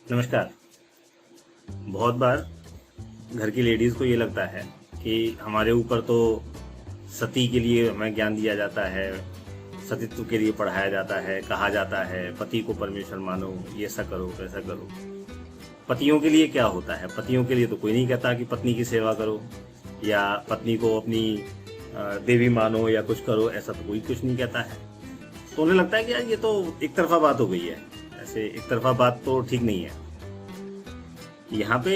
नमस्कार। बहुत बार घर की लेडीज को ये लगता है कि हमारे ऊपर तो सती के लिए हमें ज्ञान दिया जाता है, सतीत्व के लिए पढ़ाया जाता है, कहा जाता है पति को परमेश्वर मानो, ये ऐसा करो वैसा करो। पतियों के लिए क्या होता है? पतियों के लिए तो कोई नहीं कहता कि पत्नी की सेवा करो या पत्नी को अपनी देवी मानो या कुछ करो, ऐसा तो कोई कुछ नहीं कहता है। तो उन्हें लगता है कि यार ये तो एक तरफा बात हो गई है। ऐसे एक तरफा बात तो ठीक नहीं है। यहाँ पे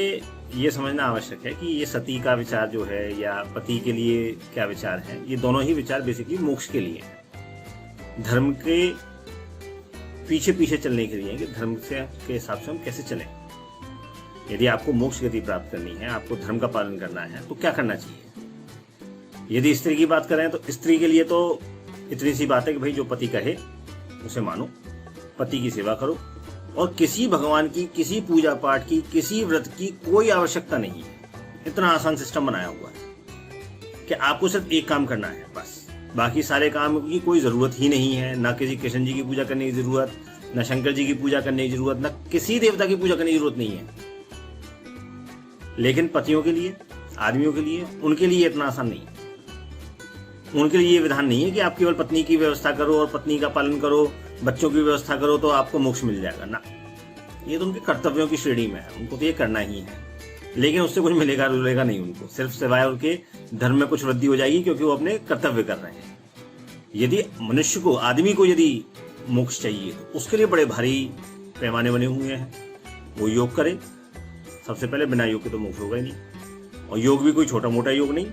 ये समझना आवश्यक है कि ये सती का विचार जो है या पति के लिए क्या विचार है, ये दोनों ही विचार बेसिकली मोक्ष के लिए है, धर्म के पीछे पीछे चलने के लिए, कि धर्म के हिसाब से हम कैसे चलें। यदि आपको मोक्ष गति प्राप्त करनी है, आपको धर्म का पालन करना है, तो क्या करना चाहिए। यदि स्त्री की बात करें तो स्त्री के लिए तो इतनी सी बात है कि भाई जो पति कहे उसे मानो, पति की सेवा करो, और किसी भगवान की, किसी पूजा पाठ की, किसी व्रत की कोई आवश्यकता नहीं है। इतना आसान सिस्टम बनाया हुआ है कि आपको सिर्फ एक काम करना है बस, बाकी सारे काम की कोई जरूरत ही नहीं है। ना किसी कृष्ण जी की पूजा करने की जरूरत, ना शंकर जी की पूजा करने की जरूरत, ना किसी देवता की पूजा करने की जरूरत नहीं है। लेकिन पतियों के लिए, आदमियों के लिए, उनके लिए इतना आसान नहीं है। उनके लिए ये विधान नहीं है कि आप केवल पत्नी की व्यवस्था करो और पत्नी का पालन करो, बच्चों की व्यवस्था करो तो आपको मोक्ष मिल जाएगा ना। ये तो उनके कर्तव्यों की श्रेणी में है, उनको तो ये करना ही है। लेकिन उससे कुछ मिलेगा जुलेगा नहीं उनको, सिर्फ सिवाय उनके धर्म में कुछ वृद्धि हो जाएगी, क्योंकि वो अपने कर्तव्य कर रहे हैं। यदि मनुष्य को, आदमी को यदि मोक्ष चाहिए तो उसके लिए बड़े भारी पैमाने बने हुए हैं। वो योग करे सबसे पहले, बिना योग के तो मोक्ष होगा ही नहीं। और योग भी कोई छोटा मोटा योग नहीं,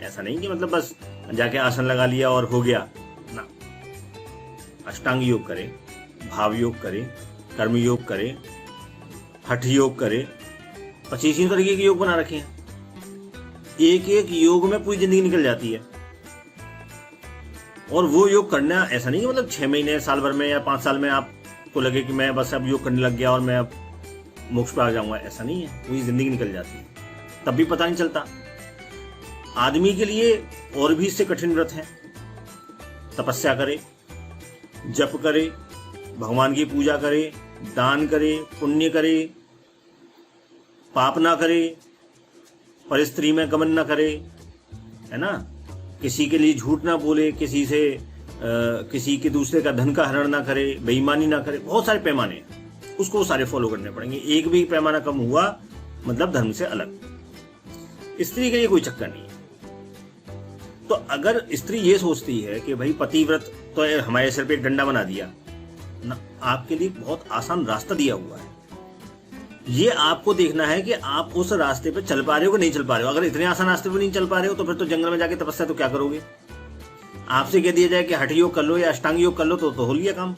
ऐसा नहीं कि मतलब बस जाके आसन लगा लिया और हो गया ना। अष्टांग योग करे, भाव योग करे, कर्म योग करे, हठ योग करे, 25 तरीके के योग बना रखे हैं। एक एक योग में पूरी जिंदगी निकल जाती है। और वो योग करना ऐसा नहीं कि मतलब 6 महीने, साल भर में या 5 साल में आपको लगे कि मैं बस अब योग करने लग गया और मैं अब मोक्ष पर आ जाऊंगा, ऐसा नहीं है। पूरी जिंदगी निकल जाती है, तब भी पता नहीं चलता। आदमी के लिए और भी इससे कठिन व्रत है। तपस्या करे, जप करे, भगवान की पूजा करे, दान करे, पुण्य करे, पाप ना करे, पर स्त्री में गमन ना करे, है ना, किसी के लिए झूठ ना बोले, किसी से किसी के दूसरे का धन का हरण ना करे, बेईमानी ना करे। बहुत सारे पैमाने हैं, उसको सारे फॉलो करने पड़ेंगे। एक भी पैमाना कम हुआ मतलब धर्म से अलग। स्त्री के लिए कोई चक्कर नहीं है। तो अगर स्त्री ये सोचती है कि भाई पतिव्रत तो हमारे सिर पे एक डंडा बना दिया ना, आपके लिए बहुत आसान रास्ता दिया हुआ है। ये आपको देखना है कि आप उस रास्ते पे चल पा रहे हो कि नहीं चल पा रहे हो। अगर इतने आसान रास्ते पे नहीं चल पा रहे हो तो फिर तो जंगल में जाके तपस्या तो क्या करोगे। आपसे कह दिया जाए कि हठ योग कर लो या अष्टांग योग कर लो तो हो लिया काम।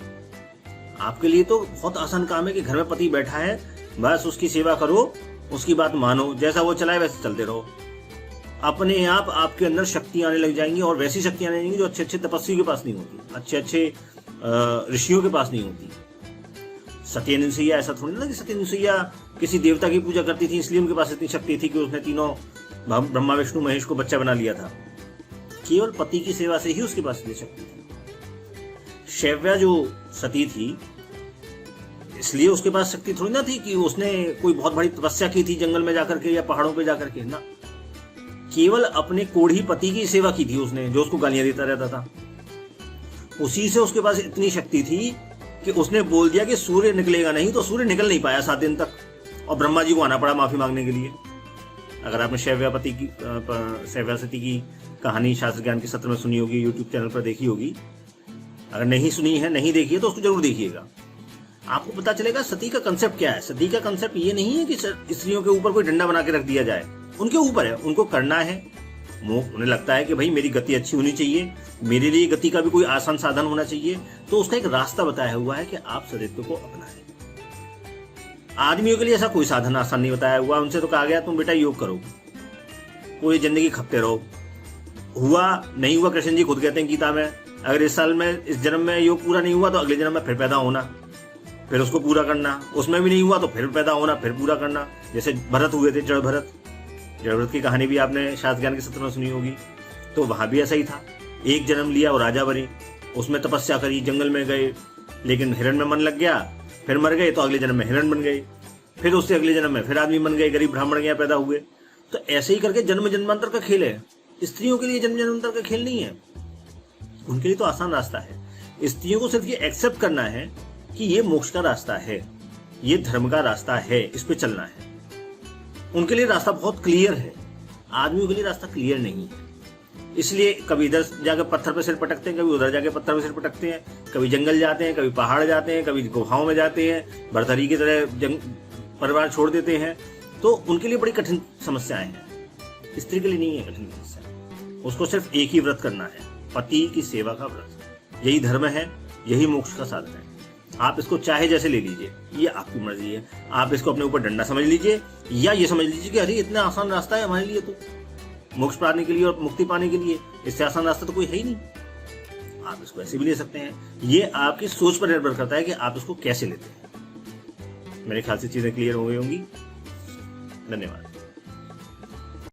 आपके लिए तो बहुत आसान काम है कि घर में पति बैठा है, बस उसकी सेवा करो, उसकी बात मानो, जैसा वो चलाए वैसे चलते रहो। अपने आप आपके अंदर शक्तियां आने लग जाएंगी, और वैसी शक्तियां आने लगेंगी जो अच्छे अच्छे तपस्वी के पास नहीं होती, अच्छे अच्छे ऋषियों के पास नहीं होती। सती अनुसुईया ऐसा थोड़ी ना कि सती अनुसुईया किसी देवता की पूजा करती थी इसलिए उनके पास इतनी शक्ति थी कि उसने तीनों ब्रह्मा विष्णु महेश को बच्चा बना लिया था। केवल पति की सेवा से ही उसके पास इतनी शक्ति थी। शैव्या जो सती थी, इसलिए उसके पास शक्ति थोड़ी ना थी कि उसने कोई बहुत बड़ी तपस्या की थी जंगल में जाकर के या पहाड़ों पे जाकर के ना। केवल अपने कोढ़ी पति की सेवा की थी उसने, जो उसको गालियां देता रहता था। उसी से उसके पास इतनी शक्ति थी कि उसने बोल दिया कि सूर्य निकलेगा नहीं, तो सूर्य निकल नहीं पाया 7 दिन तक, और ब्रह्मा जी को आना पड़ा माफी मांगने के लिए। अगर आपने शैव्या सती की कहानी शास्त्र ज्ञान के सत्र में सुनी होगी, यूट्यूब चैनल पर देखी होगी, अगर नहीं सुनी है, नहीं देखी है तो उसको जरूर देखिएगा। आपको पता चलेगा सती का कंसेप्ट क्या है। सती का कंसेप्ट ये नहीं है कि स्त्रियों के ऊपर कोई डंडा बना के रख दिया जाए, उनके ऊपर है, उनको करना है। उन्हें लगता है कि भाई मेरी गति अच्छी होनी चाहिए, मेरे लिए गति का भी कोई आसान साधन होना चाहिए, तो उसका एक रास्ता बताया हुआ है कि आप सतीत्व को अपनाएं। आदमियों के लिए ऐसा कोई साधन आसान नहीं बताया हुआ। उनसे तो कहा गया तुम बेटा योग करो, पूरी जिंदगी खपते रहो। हुआ नहीं हुआ, कृष्ण जी खुद कहते हैं गीता में, अगर इस साल में, इस जन्म में योग पूरा नहीं हुआ तो अगले जन्म में फिर पैदा होना, फिर उसको पूरा करना। उसमें भी नहीं हुआ तो फिर पैदा होना, फिर पूरा करना। जैसे भरत हुए थे, जड़ भरत की कहानी भी आपने शास्त्र ज्ञान के सत्र में सुनी होगी। तो वहां भी ऐसा ही था, एक जन्म लिया और राजा बने, उसमें तपस्या करी, जंगल में गए, लेकिन हिरण में मन लग गया, फिर मर गए तो अगले जन्म में हिरण बन गए। फिर उससे अगले जन्म में फिर आदमी बन गए, गरीब ब्राह्मण के यहाँ पैदा हुए। तो ऐसे ही करके जन्म जन्मांतर का खेल है। स्त्रियों के लिए जन्म जन्मांतर का खेल नहीं है, उनके लिए तो आसान रास्ता है। स्त्रियों को सिर्फ ये एक्सेप्ट करना है कि ये मोक्ष का रास्ता है, ये धर्म का रास्ता है, इस पे चलना है। उनके लिए रास्ता बहुत क्लियर है, आदमियों के लिए रास्ता क्लियर नहीं है। इसलिए कभी इधर जाकर पत्थर पे सिर पटकते हैं, कभी उधर जाके पत्थर पे सिर पटकते हैं, कभी जंगल जाते हैं, कभी पहाड़ जाते हैं, कभी गुफाओं में जाते हैं, भरथरी की तरह परिवार छोड़ देते हैं। तो उनके लिए बड़ी कठिन समस्याएं हैं। स्त्री के लिए नहीं है कठिन समस्या, उसको सिर्फ एक ही व्रत करना है, पति की सेवा का व्रत। यही धर्म है, यही मोक्ष का साधन है। आप इसको चाहे जैसे ले लीजिए, ये आपकी मर्जी है। आप इसको अपने ऊपर डंडा समझ लीजिए, या ये समझ लीजिए कि अरे इतना आसान रास्ता है हमारे लिए, तो मोक्ष पाने के लिए और मुक्ति पाने के लिए इससे आसान रास्ता तो कोई है ही नहीं। आप इसको ऐसे भी ले सकते हैं। ये आपकी सोच पर निर्भर करता है कि आप इसको कैसे लेते हैं। मेरे ख्याल से चीजें क्लियर हो गई होंगी। धन्यवाद।